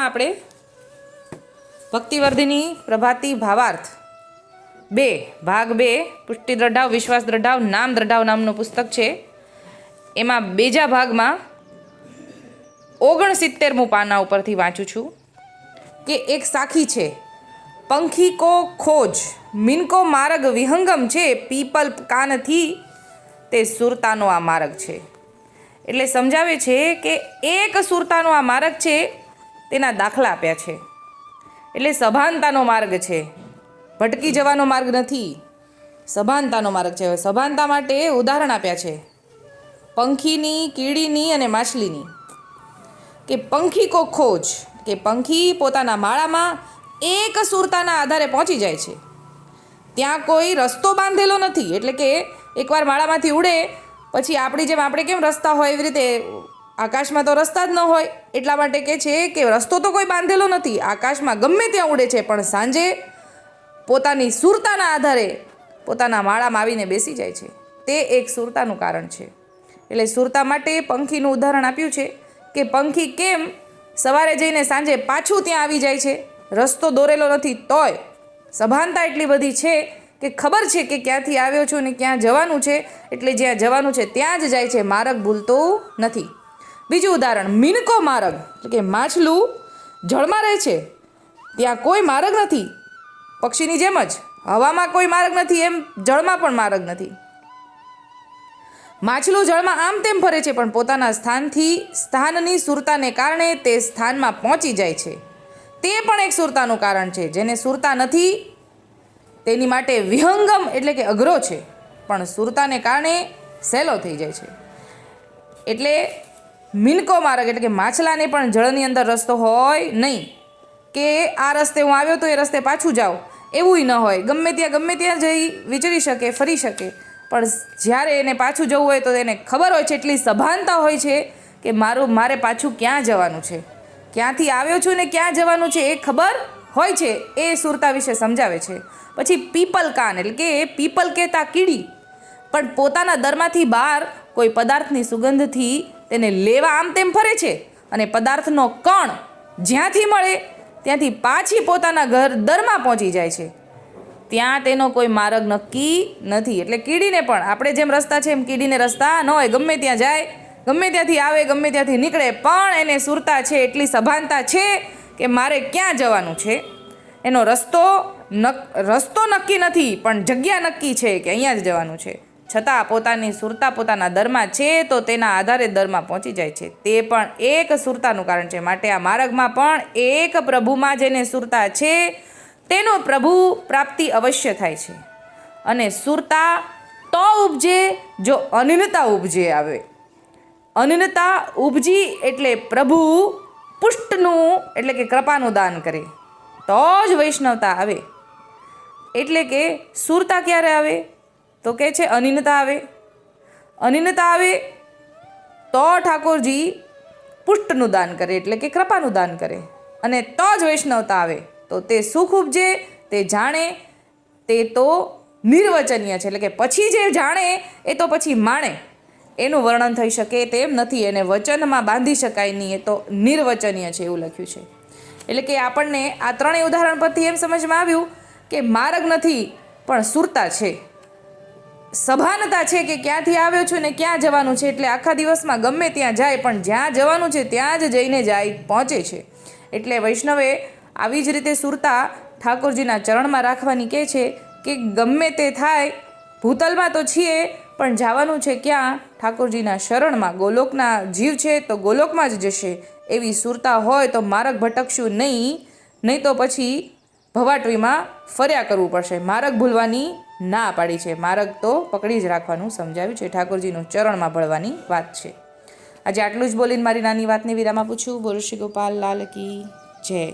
આપણે ભક્તિવર્ધિની પ્રભાતી ભાવાર્થ 2 ભાગ 2 પુષ્ટિ દ્રઢાવ વિશ્વાસ દ્રઢાવ નામ દ્રઢાવ નામનું પુસ્તક છે. એમાં બીજા ભાગમાં 69મું પાના ઉપરથી વાંચું છું કે એક સાખી છે, પંખી કો ખોજ મિનકો માર્ગ વિહંગમ છે, પીપલ કાનથી તે સુરતાનો આ માર્ગ છે. એટલે સમજાવે છે કે એક સુરતાનો આ માર્ગ છે, તેના દાખલા આપ્યા છે. એટલે સભાનતાનો માર્ગ છે, ભટકી જવાનો માર્ગ નથી, સભાનતાનો માર્ગ છે. સભાનતા માટે ઉદાહરણ આપ્યા છે પંખીની, કીડીની અને માછલીની. કે પંખી કો ખોજ, કે પંખી પોતાના માળામાં એક સુરતાના આધારે પહોંચી જાય છે. ત્યાં કોઈ રસ્તો બાંધેલો નથી. એટલે કે એકવાર માળામાંથી ઉડે પછી આપણી જેમ આપણે કેમ રસ્તા હોય એવી રીતે આકાશમાં તો રસ્તા જ ન હોય. એટલા માટે કહે છે કે રસ્તો તો કોઈ બાંધેલો નથી, આકાશમાં ગમે ત્યાં ઉડે છે, પણ સાંજે પોતાની સુરતાના આધારે પોતાના માળામાં આવીને બેસી જાય છે. તે એક સુરતાનું કારણ છે. એટલે સુરતા માટે પંખીનું ઉદાહરણ આપ્યું છે કે પંખી કેમ સવારે જઈને સાંજે પાછું ત્યાં આવી જાય છે, રસ્તો દોરેલો નથી તોય સભાનતા એટલી બધી છે કે ખબર છે કે ક્યાંથી આવ્યો છું ને ક્યાં જવાનું છે, એટલે જ્યાં જવાનું છે ત્યાં જ જાય છે, માર્ગ ભૂલતો નથી. બીજું ઉદાહરણ મિનકો માર્ગ, એટલે કે માછલું જળમાં રહે છે, ત્યાં કોઈ માર્ગ નથી. પક્ષીની જેમ જ હવામાં કોઈ માર્ગ નથી, એમ જળમાં પણ માર્ગ નથી. માછલું જળમાં આમ તેમ ફરે છે, પણ પોતાના સ્થાનની સુરતાને કારણે તે સ્થાનમાં પહોંચી જાય છે. તે પણ એક સુરતાનું કારણ છે. જેને સુરતા નથી તેની માટે વિહંગમ એટલે કે અઘરો છે, પણ સુરતાને કારણે સહેલો થઈ જાય છે. એટલે મિનકો માર્ગ એટલે કે માછલાને પણ જળની અંદર રસ્તો હોય નહીં, કે આ રસ્તે હું આવ્યો તો એ રસ્તે પાછું જાઉં એવું ન હોય. ગમે ત્યાં જઈ વિચરી શકે, ફરી શકે, પણ જ્યારે એને પાછું જવું હોય તો એને ખબર હોય છે, એટલી સભાનતા હોય છે કે મારે પાછું ક્યાં જવાનું છે, ક્યાંથી આવ્યો છું ને ક્યાં જવાનું છે એ ખબર હોય છે. એ સુરતા વિશે સમજાવે છે. પછી પીપલ કાન એટલે કે પીપલ કહેતા કીડી પણ પોતાના દરમાંથી બહાર કોઈ પદાર્થની સુગંધથી તેને લેવા આમ તેમ ફરે છે, અને પદાર્થનો કણ જ્યાંથી મળે ત્યાંથી પાછી પોતાના દરમાં પહોંચી જાય છે. ત્યાં તેનો કોઈ માર્ગ નક્કી નથી. એટલે કીડીને પણ આપણે જેમ રસ્તા છે એમ કીડીને રસ્તા ન હોય, ગમે ત્યાં જાય, ગમે ત્યાંથી આવે, ગમે ત્યાંથી નીકળે, પણ એને સુરતા છે, એટલી સભાનતા છે કે મારે ક્યાં જવાનું છે. એનો રસ્તો નક્કી નથી, પણ જગ્યા નક્કી છે કે અહીંયા જ જવાનું છે. છતાં પોતાની સુરતા પોતાના દરમાં છે તો તેના આધારે દરમાં પહોંચી જાય છે. તે પણ એક સુરતાનું કારણ છે. માટે આ માર્ગમાં પણ એક પ્રભુમાં જેને સુરતા છે તેનો પ્રભુ પ્રાપ્તિ અવશ્ય થાય છે. અને સુરતા તો ઉપજે જો અનન્યતા ઉપજે આવે. અનન્યતા ઉપજી એટલે પ્રભુ પુષ્ટનું એટલે કે કૃપાનું દાન કરે તો જ વૈષ્ણવતા આવે. એટલે કે સુરતા ક્યારે આવે તો કહે છે અનન્યતા આવે. અનન્યતા આવે તો ઠાકોરજી પુષ્ટનું દાન કરે એટલે કે કૃપાનું દાન કરે, અને તો જ વૈષ્ણવતા આવે. તો તે સુખ ઉપજે, તે જાણે, તે તો નિર્વચનીય છે. એટલે કે પછી જે જાણે એ તો પછી માણે, એનું વર્ણન થઈ શકે તેમ નથી, એને વચનમાં બાંધી શકાય નહીં, એ તો નિર્વચનીય છે એવું લખ્યું છે. એટલે કે આપણને આ ત્રણેય ઉદાહરણ પરથી એમ સમજમાં આવ્યું કે માર્ગ નથી પણ સુરતા છે, સભાનતા છે કે ક્યાંથી આવ્યો છું ને ક્યાં જવાનું છે. એટલે આખા દિવસમાં ગમે ત્યાં જાય, પણ જ્યાં જવાનું છે ત્યાં જ જઈને પહોંચે છે. એટલે વૈષ્ણવે આવી જ રીતે સુરતા ઠાકોરજીના ચરણમાં રાખવાની કહે છે કે ગમે તે થાય, ભૂતલમાં તો છીએ પણ જવાનું છે ક્યાં? ઠાકોરજીના શરણમાં. ગોલોકના જીવ છે તો ગોલોકમાં જ જશે. એવી સુરતા હોય તો માર્ગ ભટકશું નહીં તો પછી ભવાટવીમાં ફર્યા કરવું પડશે. માર્ગ ભૂલવાની ના પાડી છે. માર્ગ તો પકડી જ રાખવાનું સમજાવ્યું છે. ઠાકોરજીનું ચરણમાં ભળવાની વાત છે. આજે આટલું જ બોલીને મારી નાની વાતને વિરામ આપું છું. બોલો શ્રી ગોપાલ લાલ કી જય.